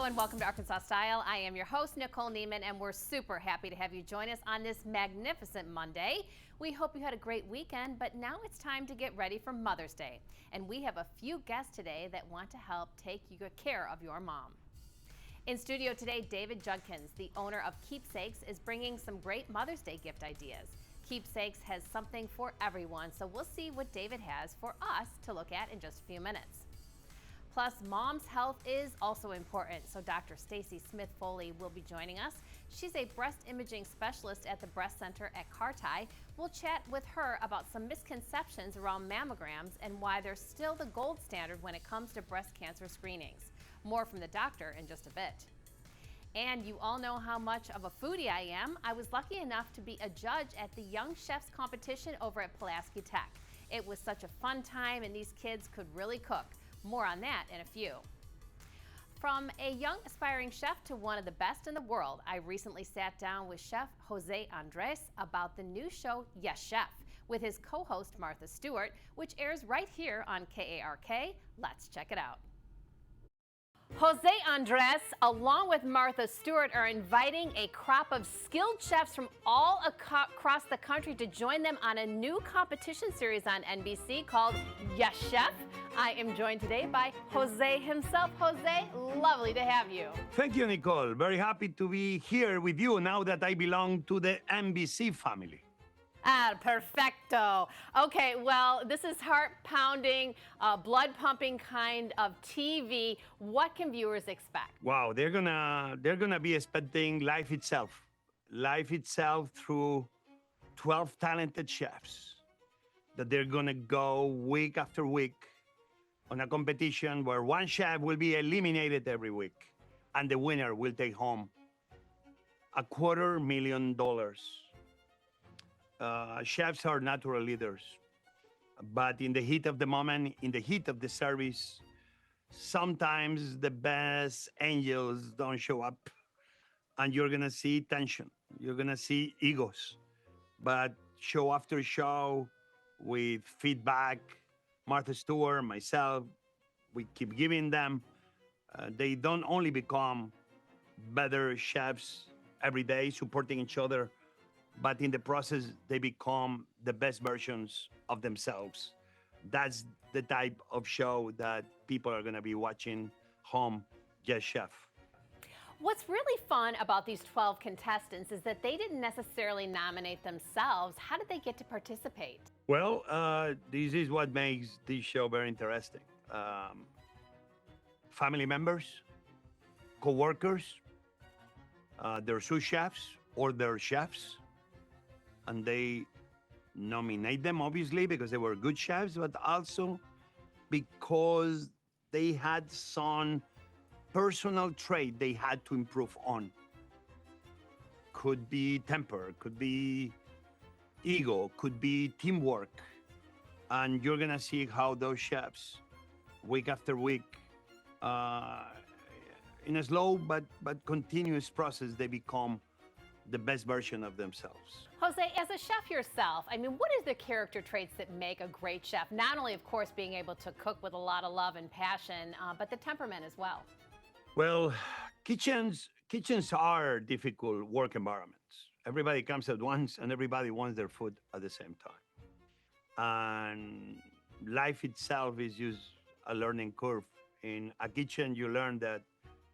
Hello and welcome to Arkansas Style. I am your host, Nicole Neiman, and we're super happy to have you join us on this magnificent Monday. We hope you had a great weekend, but now it's time to get ready for Mother's Day. And we have a few guests today that want to help take good care of your mom. In studio today, David Judkins, the owner of Keepsakes, is bringing some great Mother's Day gift ideas. Keepsakes has something for everyone, so we'll see what David has for us to look at in just a few minutes. Plus, mom's health is also important, so Dr. Stacy Smith-Foley will be joining us. She's a breast imaging specialist at the Breast Center at Carti. We'll chat with her about some misconceptions around mammograms and why they're still the gold standard when it comes to breast cancer screenings. More from the doctor in just a bit. And you all know how much of a foodie I am. I was lucky enough to be a judge at the Young Chefs competition over at Pulaski Tech. It was such a fun time, and these kids could really cook. More on that in a few. From a young aspiring chef to one of the best in the world, I recently sat down with Chef Jose Andres about the new show, Yes Chef, with his co-host Martha Stewart, which airs right here on KARK. Let's check it out. Jose Andres, along with Martha Stewart, are inviting a crop of skilled chefs from all across the country to join them on a new competition series on NBC called Yes Chef. I am joined today by Jose himself. Jose, lovely to have you. Thank you, Nicole. Very happy to be here with you now that I belong to the NBC family. Ah, perfecto. Okay, well, this is heart-pounding, blood-pumping kind of TV. What can viewers expect? Wow, they're gonna be expecting life itself through 12 talented chefs that they're gonna go week after week on a competition where one chef will be eliminated every week, and the winner will take home $250,000. Chefs are natural leaders, but in the heat of the moment, in the heat of the service, sometimes the best angels don't show up, and you're gonna see tension. You're gonna see egos, but show after show with feedback, Martha Stewart, myself, we keep giving them. They don't only become better chefs every day, supporting each other, but in the process, they become the best versions of themselves. That's the type of show that people are going to be watching home, Yes Chef. What's really fun about these 12 contestants is that they didn't necessarily nominate themselves. How did they get to participate? Well, this is what makes this show very interesting. Family members, co-workers, their sous chefs or their chefs, and they nominate them, obviously, because they were good chefs, but also because they had some personal trait they had to improve on. Could be temper, could be ego, could be teamwork. And you're gonna see how those chefs, week after week, in a slow but continuous process, they become the best version of themselves. Jose, as a chef yourself, I mean, what are the character traits that make a great chef? Not only, of course, being able to cook with a lot of love and passion, but the temperament as well. Well, kitchens are difficult work environments. Everybody comes at once and everybody wants their food at the same time. And life itself is just a learning curve. In a kitchen, you learn that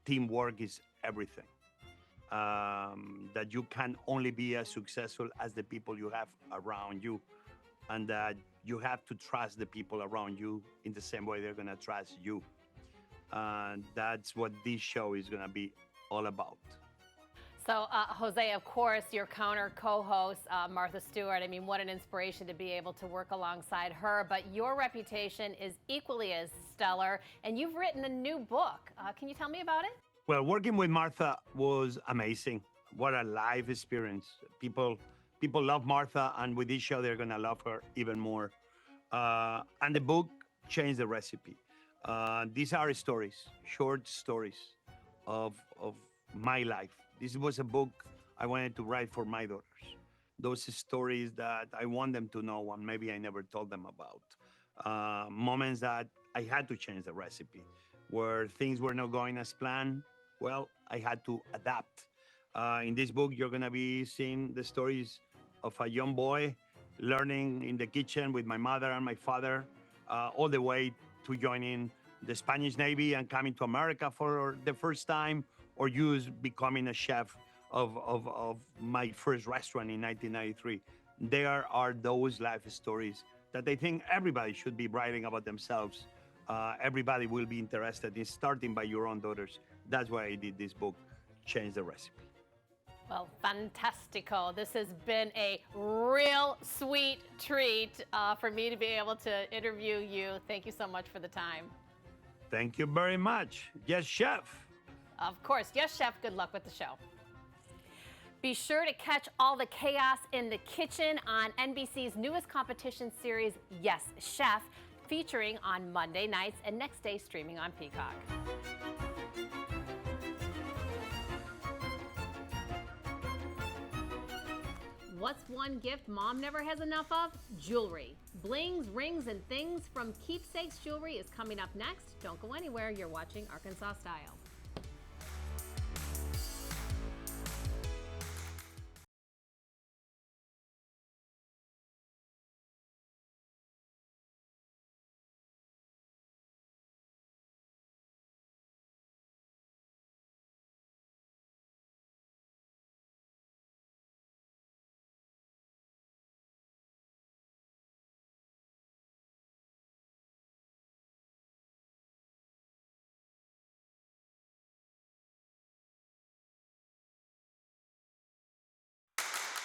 teamwork is everything. That you can only be as successful as the people you have around you, and that you have to trust the people around you in the same way they're gonna trust you. And that's what this show is gonna be all about. So, Jose, of course, your co-host, Martha Stewart, I mean, what an inspiration to be able to work alongside her. But your reputation is equally as stellar, and you've written a new book. Can you tell me about it? Well, working with Martha was amazing. What a live experience. People love Martha, and with this show, they're gonna love her even more. And the book changed the recipe. These are stories, short stories of my life. This was a book I wanted to write for my daughters. Those stories that I want them to know and maybe I never told them about. Moments that I had to change the recipe, where things were not going as planned, Well, I had to adapt. In this book, you're going to be seeing the stories of a young boy learning in the kitchen with my mother and my father, all the way to joining the Spanish Navy and coming to America for the first time, or becoming a chef of my first restaurant in 1993. There are those life stories that I think everybody should be writing about themselves. Everybody will be interested in starting by your own daughters. That's why I did this book, Change the Recipe. Well, fantastico. This has been a real sweet treat for me to be able to interview you. Thank you so much for the time. Thank you very much. Yes, chef. Of course. Yes, chef. Good luck with the show. Be sure to catch all the chaos in the kitchen on NBC's newest competition series, Yes, Chef, featuring on Monday nights and next day streaming on Peacock. What's one gift mom never has enough of? Jewelry. Blings, rings, and things from Keepsakes Jewelry is coming up next. Don't go anywhere. You're watching Arkansas Style.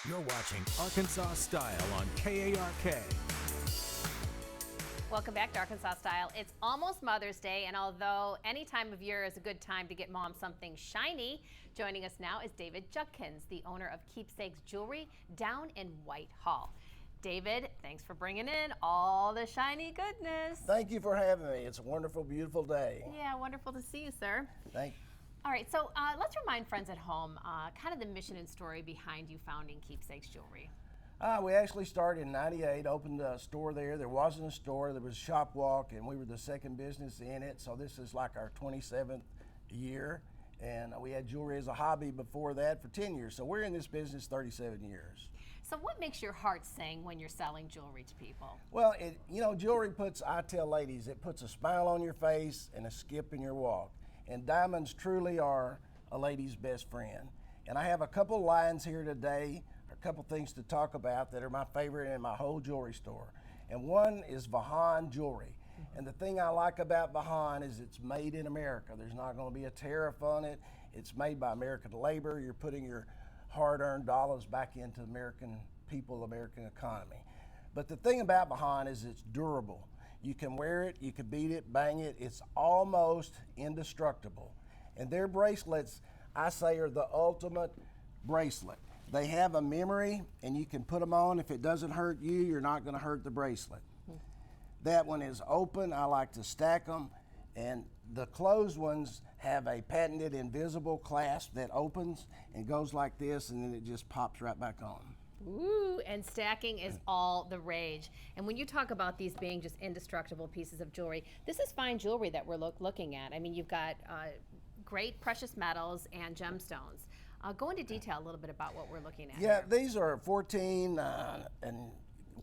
You're watching Arkansas Style on KARK. Welcome back to Arkansas Style. It's almost Mother's Day, and although any time of year is a good time to get mom something shiny, joining us now is David Judkins, the owner of Keepsakes Jewelry down in Whitehall. David, thanks for bringing in all the shiny goodness. Thank you for having me. It's a wonderful, beautiful day. Yeah, wonderful to see you, sir. Thank you. All right, so let's remind friends at home kind of the mission and story behind you founding Keepsakes Jewelry. We actually started in '98, opened a store there. There wasn't a store, there was Shop Walk, and we were the second business in it. So this is like our 27th year. And we had jewelry as a hobby before that for 10 years. So we're in this business 37 years. So what makes your heart sing when you're selling jewelry to people? Well, jewelry I tell ladies, it puts a smile on your face and a skip in your walk. And diamonds truly are a lady's best friend. And I have a couple lines here today, a couple things to talk about that are my favorite in my whole jewelry store. And one is Vahan jewelry. And the thing I like about Vahan is it's made in America. There's not going to be a tariff on it. It's made by American labor. You're putting your hard-earned dollars back into American people, American economy. But the thing about Vahan is it's durable. You can wear it, you can beat it, bang it. It's almost indestructible. And their bracelets, I say, are the ultimate bracelet. They have a memory, and you can put them on. If it doesn't hurt you, you're not going to hurt the bracelet. That one is open. I like to stack them. And the closed ones have a patented invisible clasp that opens and goes like this, and then it just pops right back on. Ooh, and stacking is all the rage. And when you talk about these being just indestructible pieces of jewelry, this is fine jewelry that we're looking at. I mean, you've got great precious metals and gemstones. Go into detail a little bit about what we're looking at. Yeah, here. these are 14 and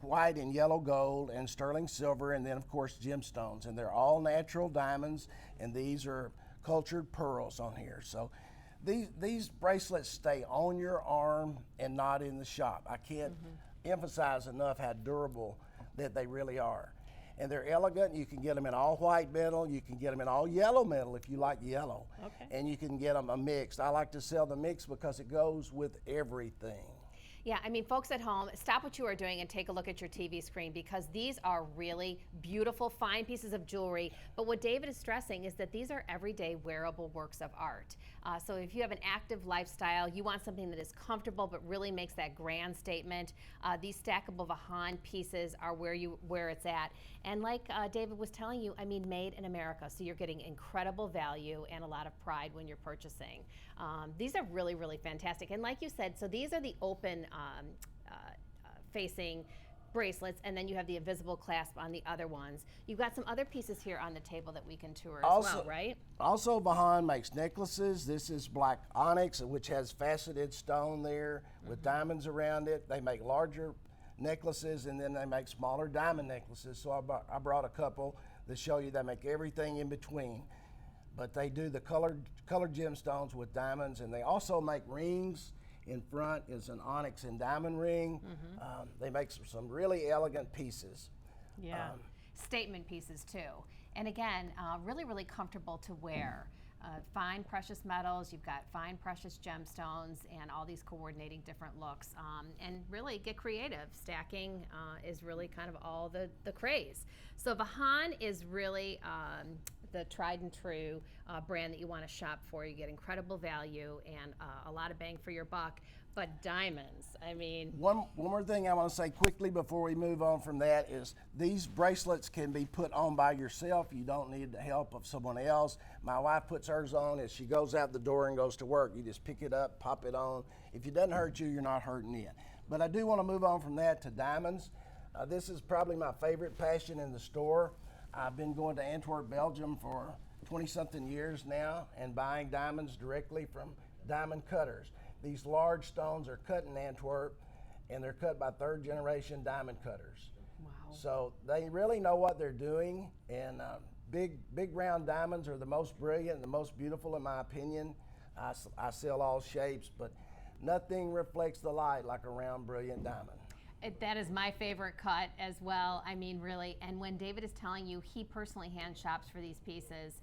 white and yellow gold and sterling silver, and then of course gemstones. And they're all natural diamonds, and these are cultured pearls on here. So these bracelets stay on your arm and not in the shop. I can't emphasize enough how durable that they really are. And they're elegant. You can get them in all white metal. You can get them in all yellow metal if you like yellow. Okay. And you can get them a mixed. I like to sell the mixed because it goes with everything. Yeah, I mean, folks at home, stop what you are doing and take a look at your TV screen because these are really beautiful, fine pieces of jewelry. But what David is stressing is that these are everyday wearable works of art. So if you have an active lifestyle, you want something that is comfortable but really makes that grand statement, these stackable Vahan pieces are where it's at. And like David was telling you, I mean, made in America. So you're getting incredible value and a lot of pride when you're purchasing. These are really, really fantastic. And like you said, so these are the open facing bracelets, and then you have the invisible clasp on the other ones. You've got some other pieces here on the table that we can tour as well, right? Also, Vahan makes necklaces. This is black onyx, which has faceted stone there with diamonds around it. They make larger necklaces, and then they make smaller diamond necklaces. So I brought a couple to show you they make everything in between. But they do the colored gemstones with diamonds, and they also make rings. In front is an onyx and diamond ring. They make some really elegant pieces. Yeah, statement pieces too. And again, really, really comfortable to wear. Fine precious metals, you've got fine precious gemstones, and all these coordinating different looks. And really get creative. Stacking is really kind of all the craze. So Vahan is really the tried and true brand that you want to shop for. You get incredible value and a lot of bang for your buck. But diamonds, I mean. One more thing I want to say quickly before we move on from that is these bracelets can be put on by yourself. You don't need the help of someone else. My wife puts hers on as she goes out the door and goes to work. You just pick it up, pop it on. If it doesn't hurt you, you're not hurting it. But I do want to move on from that to diamonds. This is probably my favorite passion in the store. I've been going to Antwerp, Belgium for 20-something years now and buying diamonds directly from diamond cutters. These large stones are cut in Antwerp, and they're cut by third-generation diamond cutters. Wow. So they really know what they're doing, and big round diamonds are the most brilliant and the most beautiful in my opinion. I sell all shapes, but nothing reflects the light like a round, brilliant diamond. That is my favorite cut as well. I mean, really, and when David is telling you he personally hand shops for these pieces,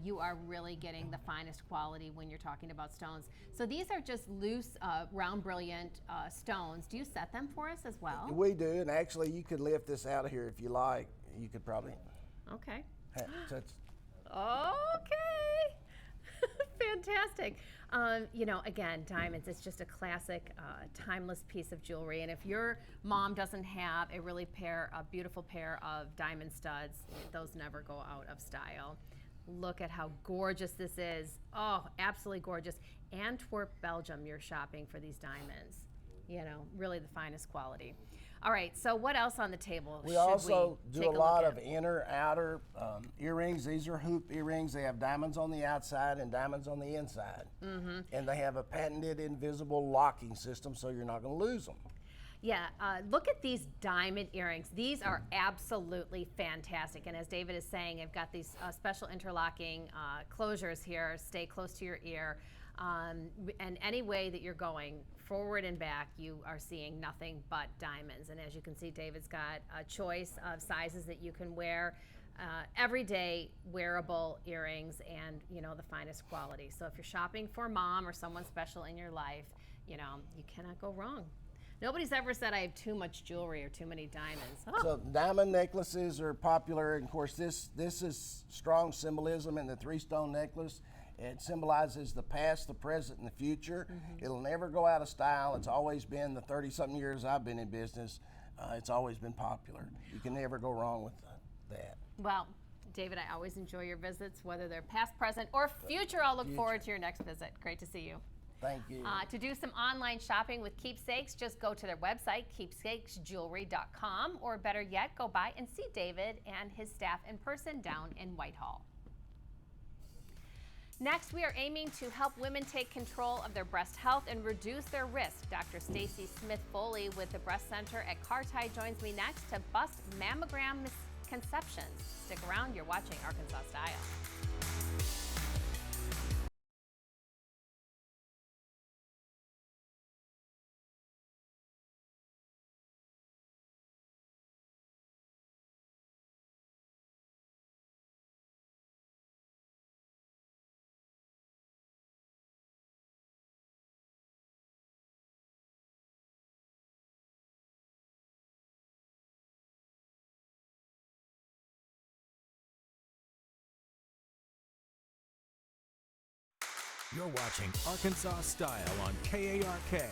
you are really getting the finest quality when you're talking about stones. So these are just loose, round, brilliant stones. Do you set them for us as well? We do, and actually you could lift this out of here if you like. You could probably. Okay. Touch. Okay. Fantastic. You know, again, diamonds, it's just a classic, timeless piece of jewelry. And if your mom doesn't have a beautiful pair of diamond studs, those never go out of style. Look at how gorgeous this is. Oh, absolutely gorgeous. Antwerp, Belgium, you're shopping for these diamonds. You know, really the finest quality. All right, so what else on the table? We also do a lot of inner, outer earrings. These are hoop earrings. They have diamonds on the outside and diamonds on the inside. And they have a patented invisible locking system, so you're not going to lose them. Yeah, look at these diamond earrings. These are absolutely fantastic. And as David is saying, I've got these special interlocking closures here. Stay close to your ear. And any way that you're going, forward and back, you are seeing nothing but diamonds. And as you can see, David's got a choice of sizes that you can wear. Everyday wearable earrings and, you know, the finest quality. So if you're shopping for mom or someone special in your life, you know, you cannot go wrong. Nobody's ever said I have too much jewelry or too many diamonds. Oh. So diamond necklaces are popular, and of course this is strong symbolism in the three-stone necklace. It symbolizes the past, the present, and the future. It'll never go out of style. It's always been, the 30-something years I've been in business, it's always been popular. You can never go wrong with that. Well, David, I always enjoy your visits, whether they're past, present, or future. I'll look forward to your next visit. Great to see you. Thank you. To do some online shopping with Keepsakes, just go to their website, keepsakesjewelry.com, or better yet, go by and see David and his staff in person down in Whitehall. Next, we are aiming to help women take control of their breast health and reduce their risk. Dr. Stacy Smith-Foley with the Breast Center at Carti joins me next to bust mammogram misconceptions. Stick around, you're watching Arkansas Style. You're watching Arkansas Style on KARK.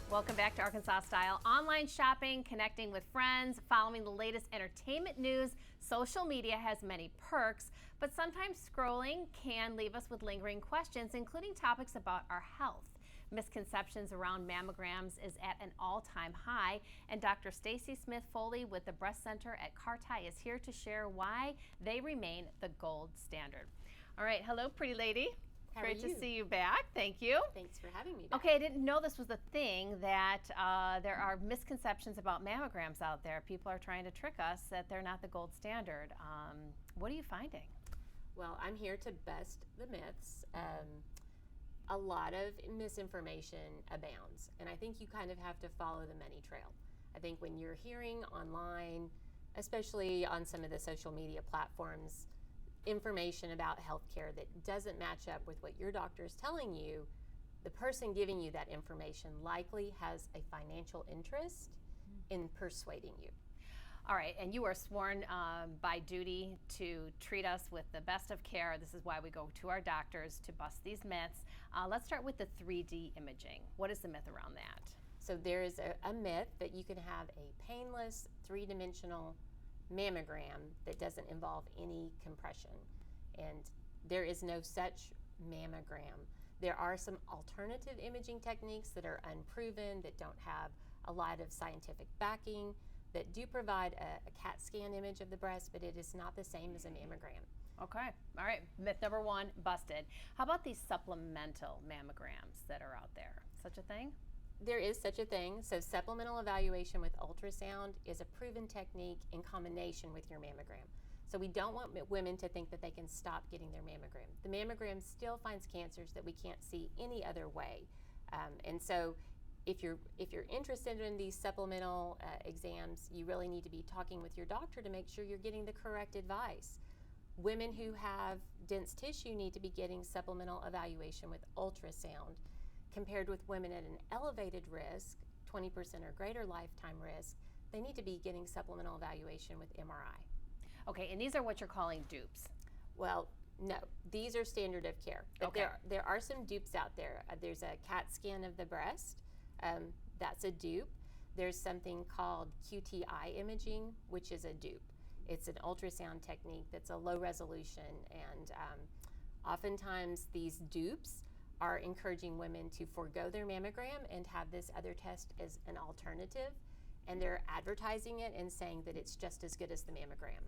Welcome back to Arkansas Style. Online shopping, connecting with friends, following the latest entertainment news. Social media has many perks, but sometimes scrolling can leave us with lingering questions, including topics about our health. Misconceptions around mammograms is at an all-time high, and Dr. Stacy Smith-Foley with the Breast Center at Carti is here to share why they remain the gold standard. All right, hello, pretty lady. How Great are you? to see you back. Thank you. Thanks for having me back. Okay, I didn't know this was a thing, that there are misconceptions about mammograms out there. People are trying to trick us that they're not the gold standard. What are you finding? Well, I'm here to bust the myths. A lot of misinformation abounds, and I think you kind of have to follow the money trail. I think when you're hearing online, especially on some of the social media platforms, information about healthcare that doesn't match up with what your doctor is telling you, the person giving you that information likely has a financial interest in persuading you. All right, and you are sworn by duty to treat us with the best of care. This is why we go to our doctors to bust these myths. Let's start with the 3D imaging. What is the myth around that? So there is a myth that you can have a painless, three-dimensional mammogram that doesn't involve any compression, and there is no such mammogram. There are some alternative imaging techniques that are unproven, that don't have a lot of scientific backing, that do provide a CAT scan image of the breast, but it is not the same as a mammogram. Okay, all right, myth number one, busted. How about these supplemental mammograms that are out there? Such a thing? There is such a thing. So supplemental evaluation with ultrasound is a proven technique in combination with your mammogram. So we don't want women to think that they can stop getting their mammogram. The mammogram still finds cancers that we can't see any other way. And so if you're interested in these supplemental exams, you really need to be talking with your doctor to make sure you're getting the correct advice. Women who have dense tissue need to be getting supplemental evaluation with ultrasound, compared with women at an elevated risk, 20% or greater lifetime risk. They need to be getting supplemental evaluation with MRI. Okay, and these are what you're calling dupes. Well, no, these are standard of care. But Okay. there are some dupes out there. There's a CAT scan of the breast. That's a dupe. There's something called QTI imaging, which is a dupe. It's an ultrasound technique that's a low resolution, and oftentimes these dupes are encouraging women to forego their mammogram and have this other test as an alternative, and they're advertising it and saying that it's just as good as the mammogram.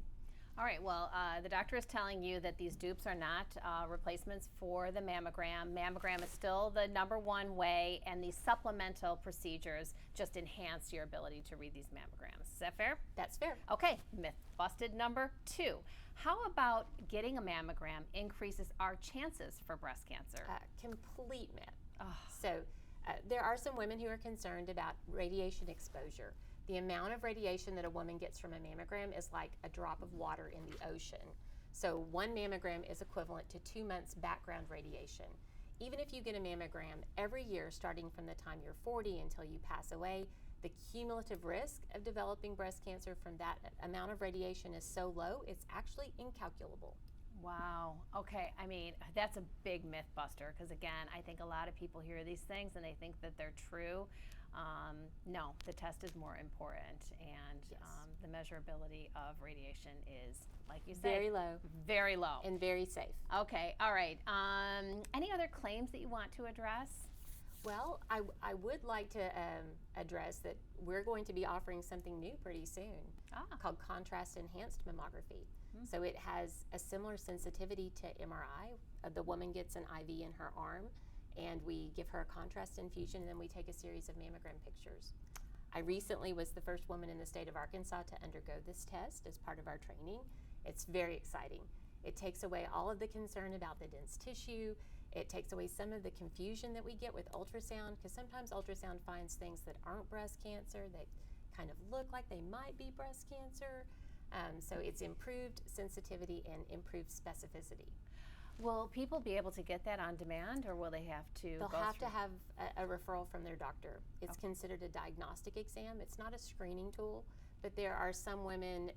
All right, well, the doctor is telling you that these dupes are not replacements for the mammogram. Mammogram is still the #1 way, and these supplemental procedures just enhance your ability to read these mammograms. Is that fair? That's fair. Okay, myth busted number 2. How about getting a mammogram increases our chances for breast cancer? Complete myth. So there are some women who are concerned about radiation exposure. The amount of radiation that a woman gets from a mammogram is like a drop of water in the ocean. So 1 mammogram is equivalent to 2 months background radiation. Even if you get a mammogram every year starting from the time you're 40 until you pass away, the cumulative risk of developing breast cancer from that amount of radiation is so low, it's actually incalculable. Wow. Okay. I mean, that's a big myth buster, because again, I think a lot of people hear these things and they think that they're true. No, the test is more important, and Yes. the measurability of radiation is, like you said, Very low very low. and very safe. Okay. All right. Any other claims that you want to address? Well, I would like to address that we're going to be offering something new pretty soon called contrast enhanced mammography. So it has a similar sensitivity to MRI. The woman gets an IV in her arm, and we give her a contrast infusion, and then we take a series of mammogram pictures. I recently was the first woman in the state of Arkansas to undergo this test as part of our training. It's very exciting. It takes away all of the concern about the dense tissue. It takes away some of the confusion that we get with ultrasound, because sometimes ultrasound finds things that aren't breast cancer, that kind of look like they might be breast cancer. So it's improved sensitivity and improved specificity. Will people be able to get that on demand, or will they have to They'll go have to through? have a referral from their doctor. It's considered a diagnostic exam. It's not a screening tool, but there are some women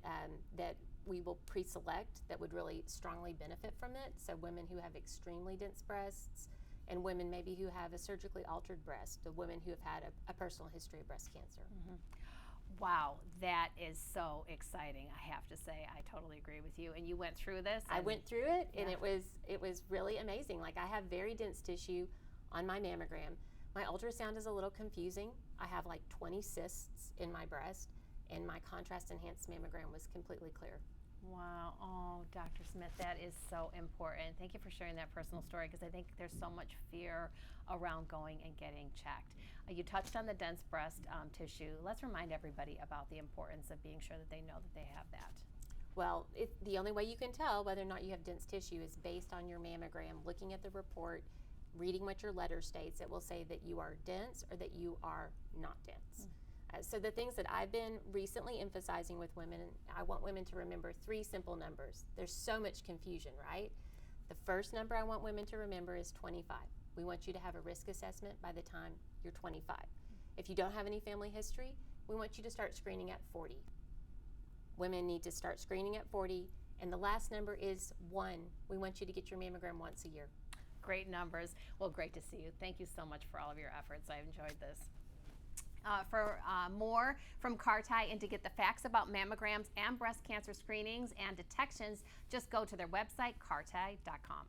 that we will pre-select that would really strongly benefit from it. So women who have extremely dense breasts, and women maybe who have a surgically altered breast, the women who have had a personal history of breast cancer. Wow, that is so exciting, I have to say. I totally agree with you. And you went through this? I and- went through it, and Yeah. it was really amazing. Like, I have very dense tissue on my mammogram, My ultrasound is a little confusing. I have like 20 cysts in my breast, and my contrast enhanced mammogram was completely clear. Wow. Oh, Dr. Smith, that is so important. Thank you for sharing that personal story, because I think there's so much fear around going and getting checked. You touched on the dense breast tissue. Let's remind everybody about the importance of being sure that they know that they have that. Well, the only way you can tell whether or not you have dense tissue is based on your mammogram, looking at the report, reading what your letter states. It will say that you are dense or that you are not dense. So the things that I've been recently emphasizing with women, I want women to remember 3 simple numbers. There's so much confusion, right? The first number I want women to remember is 25. We want you to have a risk assessment by the time you're 25. If you don't have any family history, we want you to start screening at 40. Women need to start screening at 40. And the last number is 1. We want you to get your mammogram once a year. Great numbers. Well, great to see you. Thank you so much for all of your efforts. I've enjoyed this. For more from Carti and to get the facts about mammograms and breast cancer screenings and detections, just go to their website, carti.com.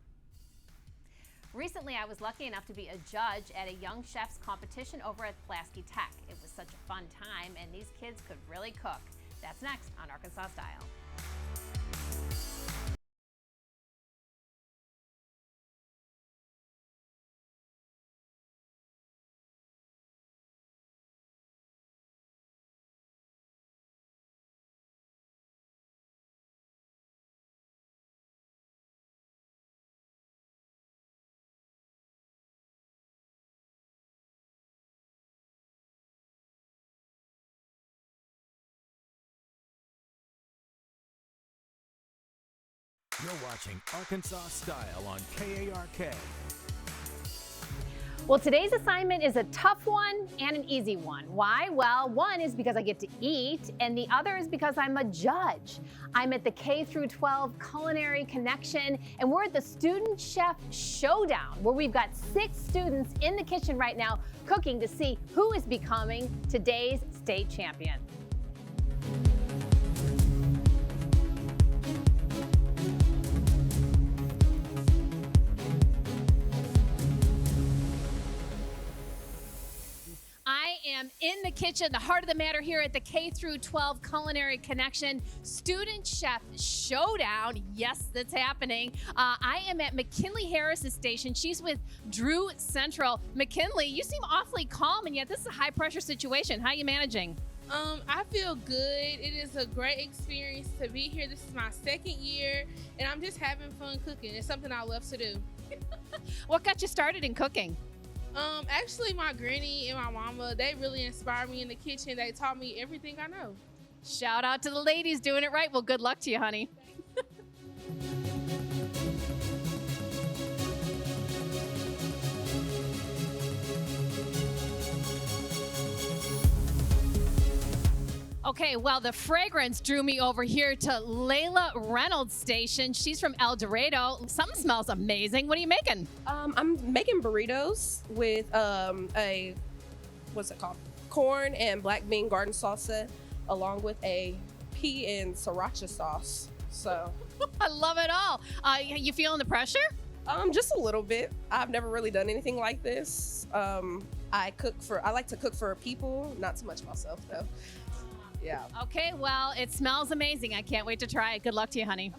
Recently, I was lucky enough to be a judge at a young chef's competition over at Pulaski Tech. It was such a fun time, and these kids could really cook. That's next on Arkansas Style. You're watching Arkansas Style on KARK. Well, today's assignment is a tough one and an easy one. Why? Well, one is because I get to eat, and the other is because I'm a judge. I'm at the K-12 Culinary Connection, and we're at the Student Chef Showdown, where we've got 6 students in the kitchen right now cooking to see who is becoming today's state champion. I am in the kitchen, the heart of the matter here at the K-12 Culinary Connection Student Chef Showdown. Yes, that's happening. I am at McKinley Harris's station. She's with Drew Central. McKinley, you seem awfully calm, and yet this is a high pressure situation. How are you managing? I feel good. It is a great experience to be here. This is my 2nd year, and I'm just having fun cooking. It's something I love to do. What got you started in cooking? Actually, my granny and my mama, they really inspired me in the kitchen. They taught me everything I know. Shout out to the ladies doing it right. Well, good luck to you, honey. Okay, well, the fragrance drew me over here to Layla Reynolds' station. She's from El Dorado. Something smells amazing. What are you making? I'm making burritos with what's it called? Corn and black bean garden salsa, along with a pea and sriracha sauce. So I love it all. You feeling the pressure? just a little bit. I've never really done anything like this. I like to cook for people, not so much myself though. Yeah. Okay, well, it smells amazing. I can't wait to try it. Good luck to you, honey.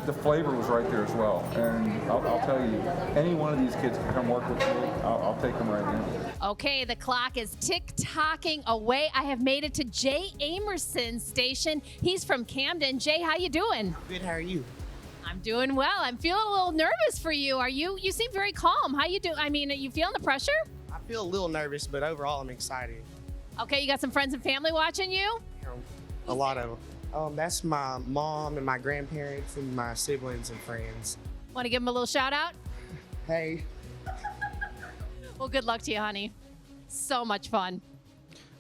The flavor was right there as well, and I'll tell you, any one of these kids can come work with me. I'll take them right now. Okay, the clock is tick-tocking away. I have made it to Jay Amerson's station. He's from Camden. Jay, how you doing? Good, how are you? I'm doing well. I'm feeling a little nervous for you. You seem very calm. How you do? I mean, are you feeling the pressure? I feel a little nervous, but overall I'm excited. Okay, you got some friends and family watching you? A lot of them. That's my mom and my grandparents and my siblings and friends. Want to give them a little shout out? Hey. Well, good luck to you, honey. So much fun.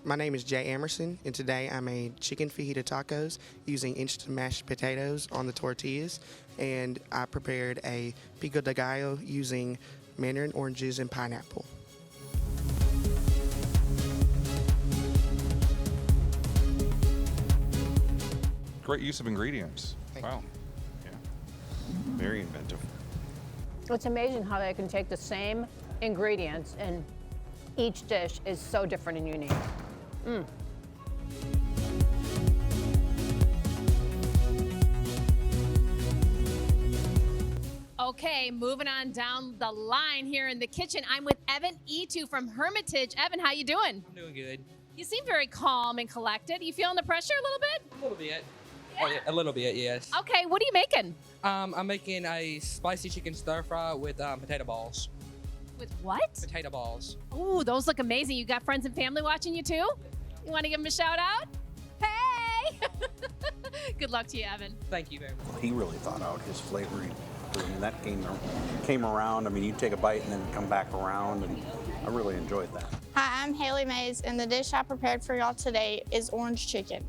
My name is Jay Emerson, and today I made chicken fajita tacos using instant mashed potatoes on the tortillas, and I prepared a pico de gallo using mandarin oranges and pineapple. great use of ingredients. Wow. Yeah. Very inventive. It's amazing how they can take the same ingredients and each dish is so different and unique. Okay, moving on down the line here in the kitchen. I'm with Evan E2 from Hermitage. Evan, how you doing? I'm doing good. You seem very calm and collected. You feeling the pressure a little bit? A little bit. Oh, yeah, a little bit, yes. Okay, what are you making? I'm making a spicy chicken stir fry with potato balls. With what? Potato balls. Ooh, those look amazing. You got friends and family watching you too? You want to give them a shout out? Hey! Good luck to you, Evan. Thank you very much. He really thought out his flavoring. I mean, that came around. I mean, you take a bite and then come back around, and I really enjoyed that. Hi, I'm Haley Mays, and the dish I prepared for y'all today is orange chicken.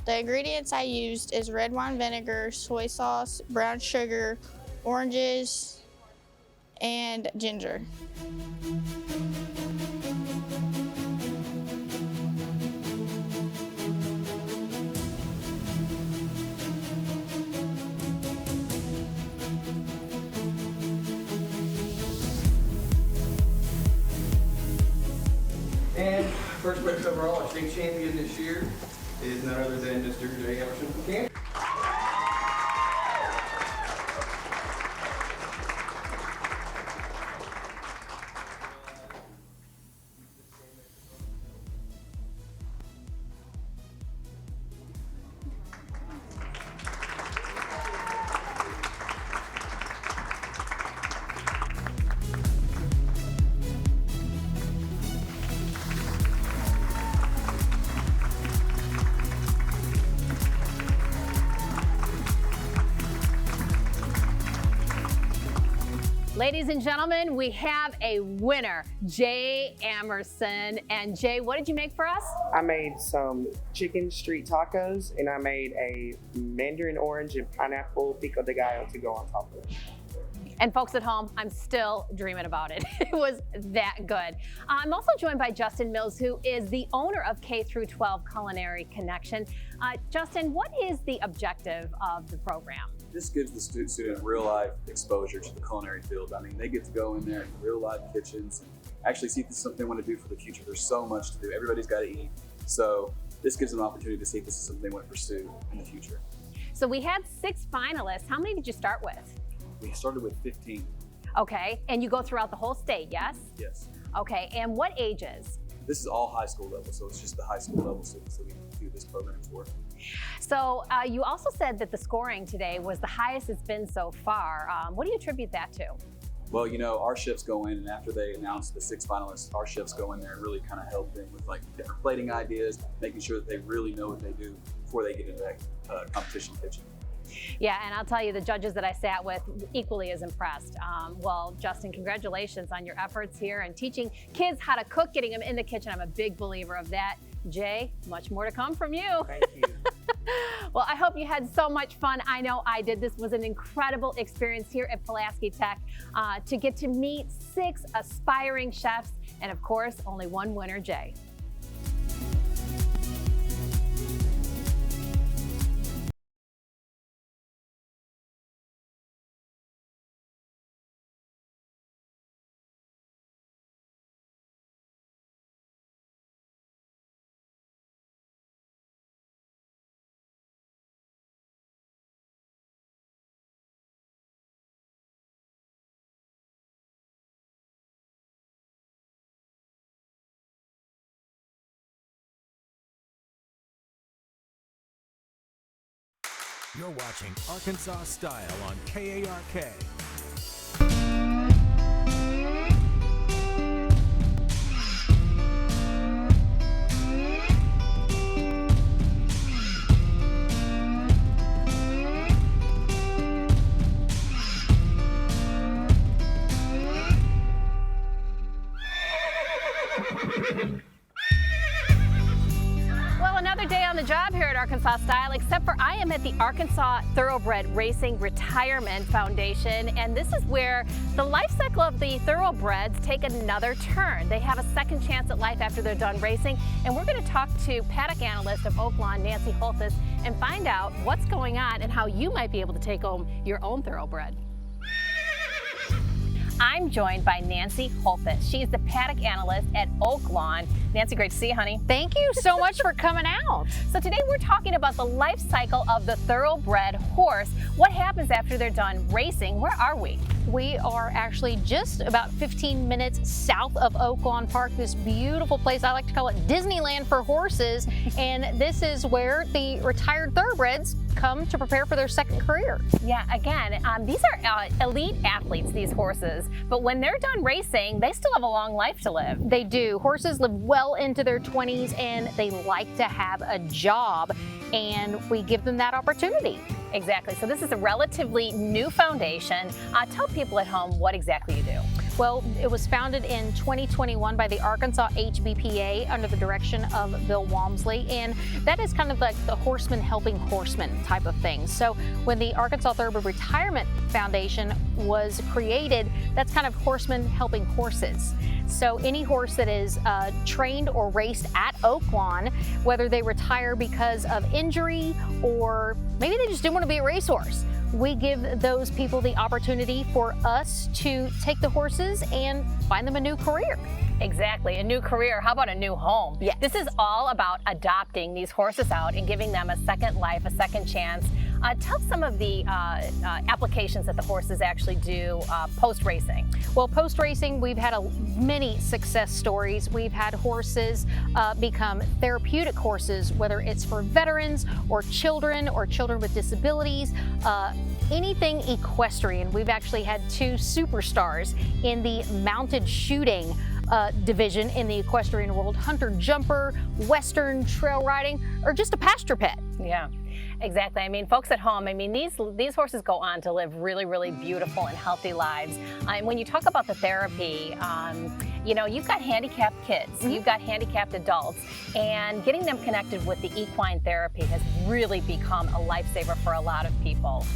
The ingredients I used is red wine vinegar, soy sauce, brown sugar, oranges, and ginger. And first place overall, our state champion this year is none other than Mr. J. Emerson from Kansas. Ladies and gentlemen, we have a winner, Jay Emerson. And Jay, what did you make for us? I made some chicken street tacos, and I made a mandarin orange and pineapple pico de gallo to go on top of it. And folks at home, I'm still dreaming about it. It was that good. I'm also joined by Justin Mills, who is the owner of K-12 Culinary Connection. Justin, what is the objective of the program? This gives the student real life exposure to the culinary field. I mean, they get to go in there in real life kitchens and actually see if this is something they want to do for the future. There's so much to do. Everybody's got to eat. So this gives them an opportunity to see if this is something they want to pursue in the future. So we had 6 finalists. How many did you start with? We started with 15. Okay, and you go throughout the whole state, yes? Yes. Okay, and what ages? This is all high school level, so it's just the high school level students that we do this program for. So you also said that the scoring today was the highest it's been so far. What do you attribute that to? Well, you know, our chefs go in, and after they announce the 6 finalists, our chefs go in there and really kind of help them with like different plating ideas, making sure that they really know what they do before they get into that competition kitchen. Yeah, and I'll tell you, the judges that I sat with equally as impressed. Well, Justin, congratulations on your efforts here and teaching kids how to cook, getting them in the kitchen. I'm a big believer of that. Jay, much more to come from you. Thank you. Well, I hope you had so much fun. I know I did. This was an incredible experience here at Pulaski Tech to get to meet 6 aspiring chefs and, of course, only one winner, Jay. You're watching Arkansas Style on KARK. Well, another day on the job here at Arkansas Arkansas Style, except for I am at the Arkansas Thoroughbred Racing Retirement Foundation, and this is where the life cycle of the thoroughbreds take another turn. They have a second chance at life after they're done racing, and we're going to talk to paddock analyst of Oaklawn, Nancy Holthus, and find out what's going on and how you might be able to take home your own thoroughbred. I'm joined by Nancy Holthus. She is the paddock analyst at Oaklawn. Nancy, great to see you, honey. Thank you so much for coming out. So today we're talking about the life cycle of the thoroughbred horse. What happens after they're done racing? Where are we? We are actually just about 15 minutes south of Oaklawn Park, this beautiful place. I like to call it Disneyland for horses. And this is where the retired thoroughbreds come to prepare for their second career. Yeah, again, these are elite athletes, these horses. But when they're done racing, they still have a long life to live. They do. Horses live well into their 20s and they like to have a job, and we give them that opportunity. Exactly. So this is a relatively new foundation. Tell people at home what exactly you do. Well, it was founded in 2021 by the Arkansas HBPA under the direction of Bill Walmsley, and that is kind of like the horseman helping horsemen type of thing. So when the Arkansas Thoroughbred Retirement Foundation was created, that's kind of horsemen helping horses. So any horse that is trained or raced at Oaklawn, whether they retire because of injury or maybe they just didn't want to be a racehorse, we give those people the opportunity for us to take the horses and find them a new career. Exactly, a new career. How about a new home? Yes. This is all about adopting these horses out and giving them a second life, a second chance. Tell some of the applications that the horses actually do post-racing. Well, post-racing, we've had many success stories. We've had horses become therapeutic horses, whether it's for veterans or children with disabilities, anything equestrian. We've actually had two superstars in the mounted shooting division in the equestrian world: hunter jumper, western trail riding, or just a pasture pet. Yeah. Exactly. I mean, folks at home, I mean, these horses go on to live really, really beautiful and healthy lives. And when you talk about the therapy, you know, you've got handicapped kids, you've got handicapped adults, and getting them connected with the equine therapy has really become a lifesaver for a lot of people.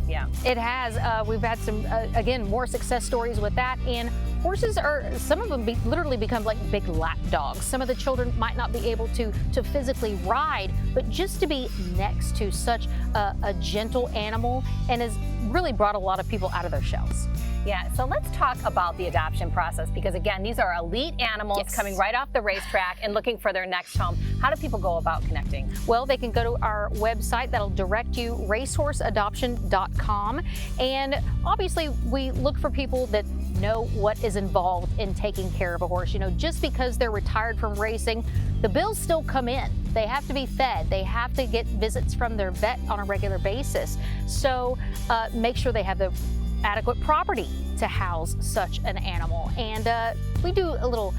Yeah. It has. We've had some, again, more success stories with that. And horses are, some of them literally become like big lap dogs. Some of the children might not be able to physically ride, but just to be next to such a gentle animal, and has really brought a lot of people out of their shells. Yeah, so let's talk about the adoption process, because again, these are elite animals coming right off the racetrack and looking for their next home. How do people go about connecting? Well, they can go to our website that'll direct you, racehorseadoption.com. And obviously, we look for people that know what is involved in taking care of a horse. You know, just because they're retired from racing, the bills still come in. They have to be fed. They have to get visits from their vet on a regular basis. So make sure they have the adequate property to house such an animal. And we do a little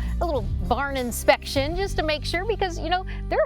barn inspection just to make sure, because, you know, they're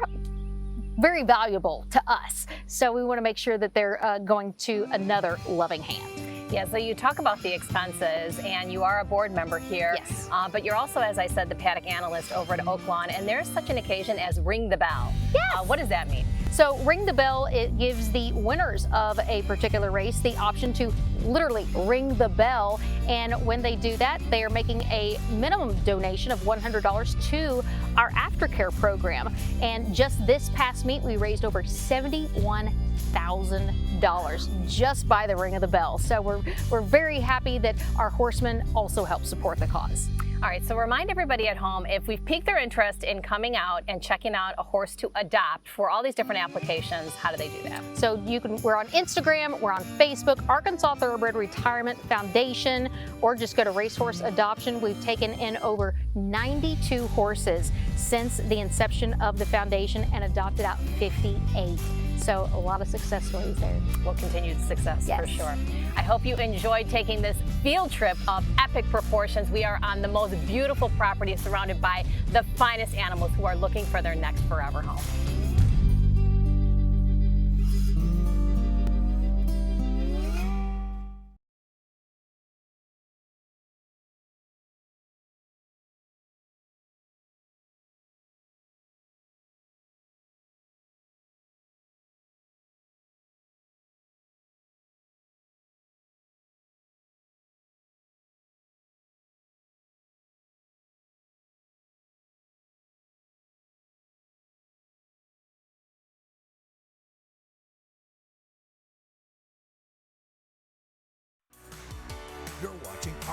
very valuable to us. So we want to make sure that they're going to another loving hand. Yeah, so you talk about the expenses, and you are a board member here. Yes. But you're also, as I said, the paddock analyst over at Oaklawn, and there's such an occasion as Ring the Bell. Yes. What does that mean? So Ring the Bell, it gives the winners of a particular race the option to literally ring the bell. And when they do that, they are making a minimum donation of $100 to our aftercare program. And just this past meet, we raised over $71,000 just by the ring of the bell. So we're very happy that our horsemen also help support the cause. All right, so remind everybody at home, if we've piqued their interest in coming out and checking out a horse to adopt for all these different applications, how do they do that? So we're on Instagram, we're on Facebook, Arkansas Thoroughbred Retirement Foundation, or just go to Racehorse Adoption. We've taken in over 92 horses since the inception of the foundation and adopted out 58. So a lot of success stories there. Well, continued success, yes, for sure. I hope you enjoyed taking this field trip of epic proportions. We are on the most beautiful property surrounded by the finest animals who are looking for their next forever home.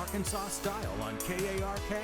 Arkansas Style on KARK.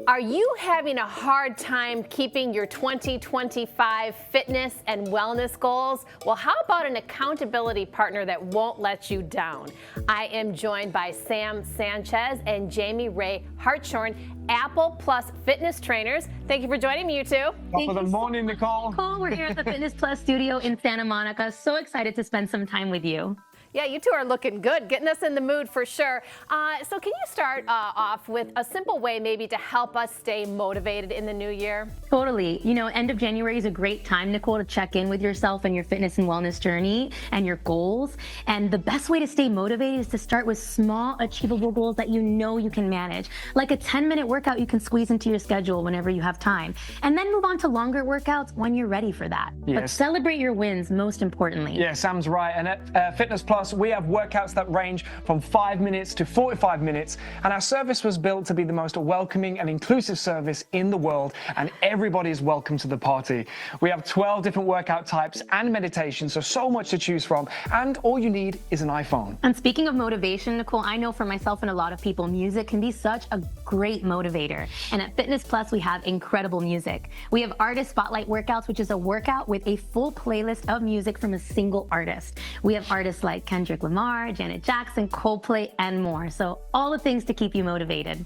Are you having a hard time keeping your 2025 fitness and wellness goals? Well, how about an accountability partner that won't let you down? I am joined by Sam Sanchez and Jamie Ray Hartshorn, Apple Plus fitness trainers. Thank you for joining me, you two. Good morning, Nicole. We're here at the Fitness Plus studio in Santa Monica. So excited to spend some time with you. Yeah, you two are looking good, getting us in the mood for sure. So can you start off with a simple way maybe to help us stay motivated in the new year? Totally. You know, end of January is a great time, Nicole, to check in with yourself and your fitness and wellness journey and your goals. And the best way to stay motivated is to start with small, achievable goals that you know you can manage. Like a 10-minute workout you can squeeze into your schedule whenever you have time. And then move on to longer workouts when you're ready for that. Yes. But celebrate your wins, most importantly. Yeah, Sam's right. And at Fitness Plus, we have workouts that range from 5 minutes to 45 minutes. And our service was built to be the most welcoming and inclusive service in the world. And everybody is welcome to the party. We have 12 different workout types and meditations, so much to choose from. And all you need is an iPhone. And speaking of motivation, Nicole, I know for myself and a lot of people, music can be such a great motivator. And at Fitness Plus, we have incredible music. We have Artist Spotlight Workouts, which is a workout with a full playlist of music from a single artist. We have artists like Kendrick Lamar, Janet Jackson, Coldplay, and more. So all the things to keep you motivated.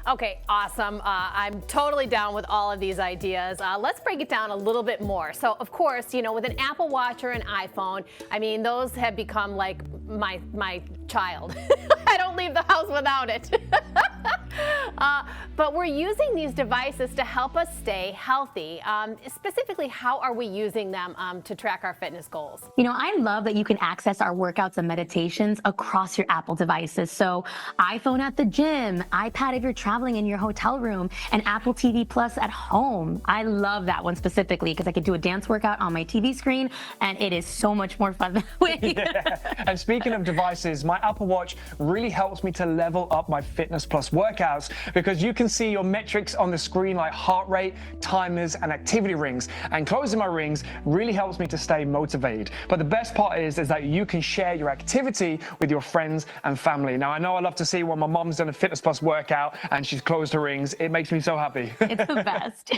Okay, awesome. I'm totally down with all of these ideas. Let's break it down a little bit more. So, of course, you know, with an Apple Watch or an iPhone, I mean, those have become like my child. I don't leave the house without it. But we're using these devices to help us stay healthy. Specifically, how are we using them to track our fitness goals? You know, I love that you can access our workouts and meditations across your Apple devices. So iPhone at the gym, iPad if you're traveling in your hotel room, and Apple TV Plus at home. I love that one specifically because I could do a dance workout on my TV screen, and it is so much more fun that way. Yeah. And speaking of devices, my Apple Watch really helps me to level up my Fitness Plus workouts because you can see your metrics on the screen like heart rate, timers, and activity rings. And closing my rings really helps me to stay motivated. But the best part is that you can share your activity with your friends and family. Now, I know I love to see when my mom's done a Fitness Plus workout and she's closed her rings. It makes me so happy. It's the best.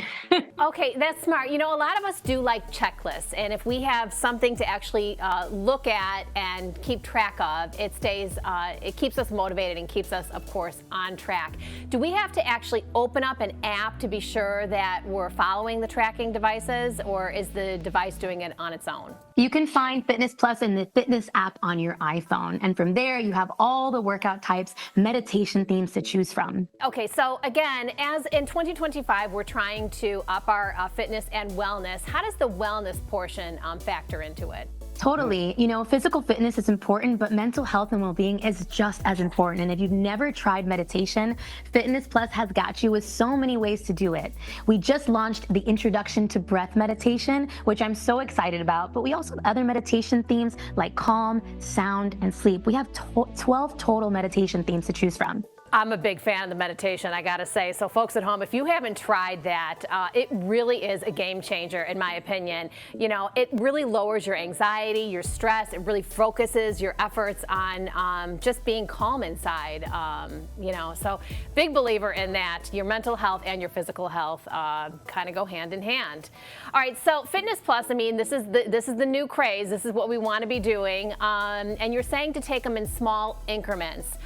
Okay, that's smart. You know, a lot of us do like checklists, and if we have something to actually look at and keep track of, it keeps us motivated and keeps us, of course, on track. Do we have to actually open up an app to be sure that we're following the tracking devices, or is the device doing it on its own? You can find Fitness Plus in the Fitness app on your iPhone. And from there, you have all the workout types, meditation themes to choose from. Okay, so again, as in 2025, we're trying to up our fitness and wellness. How does the wellness portion factor into it? Totally. You know, physical fitness is important, but mental health and well-being is just as important. And if you've never tried meditation, Fitness Plus has got you with so many ways to do it. We just launched the Introduction to Breath meditation, which I'm so excited about, but we also have other meditation themes like calm, sound, and sleep. We have 12 total meditation themes to choose from. I'm a big fan of the meditation, I gotta say. So folks at home, if you haven't tried that, it really is a game changer in my opinion. You know, it really lowers your anxiety, your stress. It really focuses your efforts on just being calm inside. You know, so big believer in that. Your mental health and your physical health kind of go hand in hand. All right, so Fitness Plus, I mean, this is the new craze. This is what we want to be doing. And you're saying to take them in small increments.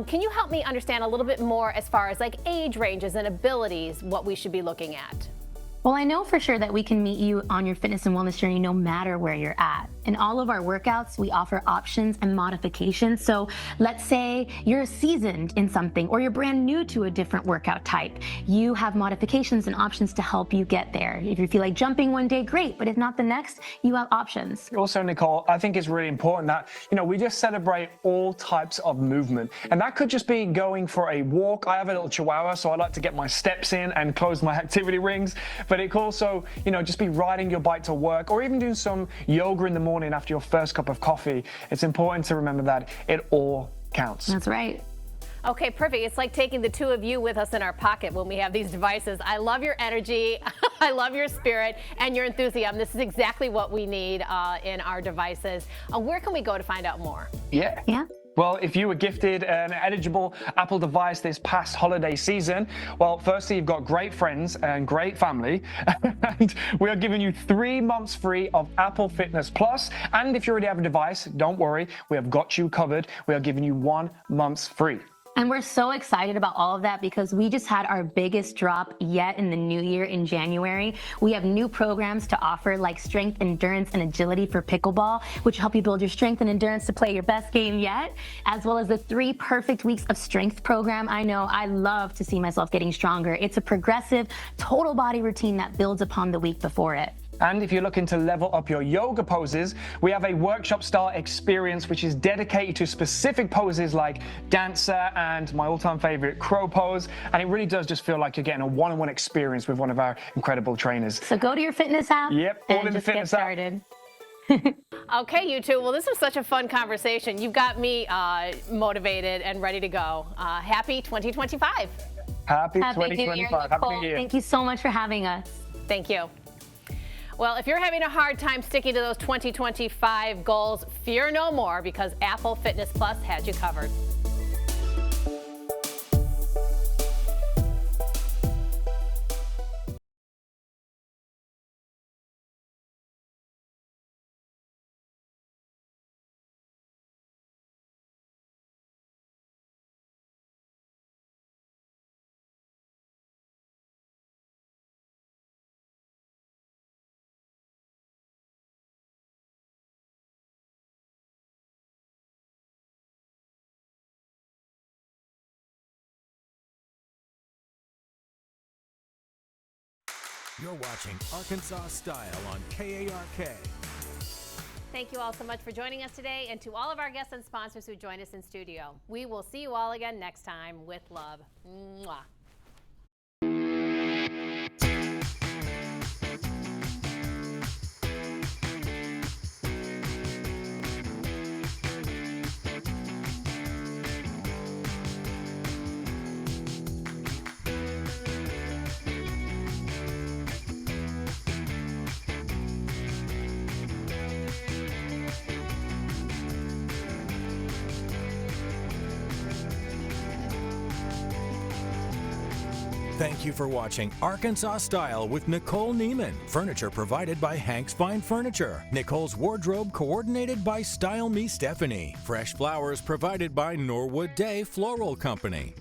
Can you help me understand a little bit more as far as like age ranges and abilities, what we should be looking at? Well, I know for sure that we can meet you on your fitness and wellness journey no matter where you're at. In all of our workouts, we offer options and modifications. So let's say you're seasoned in something or you're brand new to a different workout type. You have modifications and options to help you get there. If you feel like jumping one day, great, but if not the next, you have options. Also, Nicole, I think it's really important that, you know, we just celebrate all types of movement. And that could just be going for a walk. I have a little chihuahua, so I like to get my steps in and close my activity rings. But it could also, you know, just be riding your bike to work or even doing some yoga in the morning after your first cup of coffee. It's important to remember that it all counts. That's right. Okay, perfect. It's like taking the two of you with us in our pocket when we have these devices. I love your energy, I love your spirit, and your enthusiasm. This is exactly what we need in our devices. Where can we go to find out more? Yeah. Well, if you were gifted an eligible Apple device this past holiday season, well, firstly, you've got great friends and great family, and we are giving you 3 months free of Apple Fitness Plus. And if you already have a device, don't worry, we have got you covered. We are giving you 1 month free. And we're so excited about all of that because we just had our biggest drop yet in the new year in January. We have new programs to offer like strength, endurance, and agility for pickleball, which help you build your strength and endurance to play your best game yet, as well as the 3 perfect weeks of strength program. I know I love to see myself getting stronger. It's a progressive, total body routine that builds upon the week before it. And if you're looking to level up your yoga poses, we have a workshop-style experience which is dedicated to specific poses like dancer and my all-time favorite, crow pose. And it really does just feel like you're getting a one-on-one experience with one of our incredible trainers. So go to your fitness app. Yep, all and in the just get fitness app. started. Okay, you two. Well, this was such a fun conversation. You've got me motivated and ready to go. Happy 2025. Happy New Year, 2025. Happy Nicole. New Year. Thank you so much for having us. Thank you. Well, if you're having a hard time sticking to those 2025 goals, fear no more because Apple Fitness Plus has you covered. You're watching Arkansas Style on KARK. Thank you all so much for joining us today, and to all of our guests and sponsors who joined us in studio. We will see you all again next time with love. Mwah. Thank you for watching Arkansas Style with Nicole Neiman. Furniture provided by Hank's Fine Furniture. Nicole's wardrobe coordinated by Style Me Stephanie. Fresh flowers provided by Norwood Day Floral Company.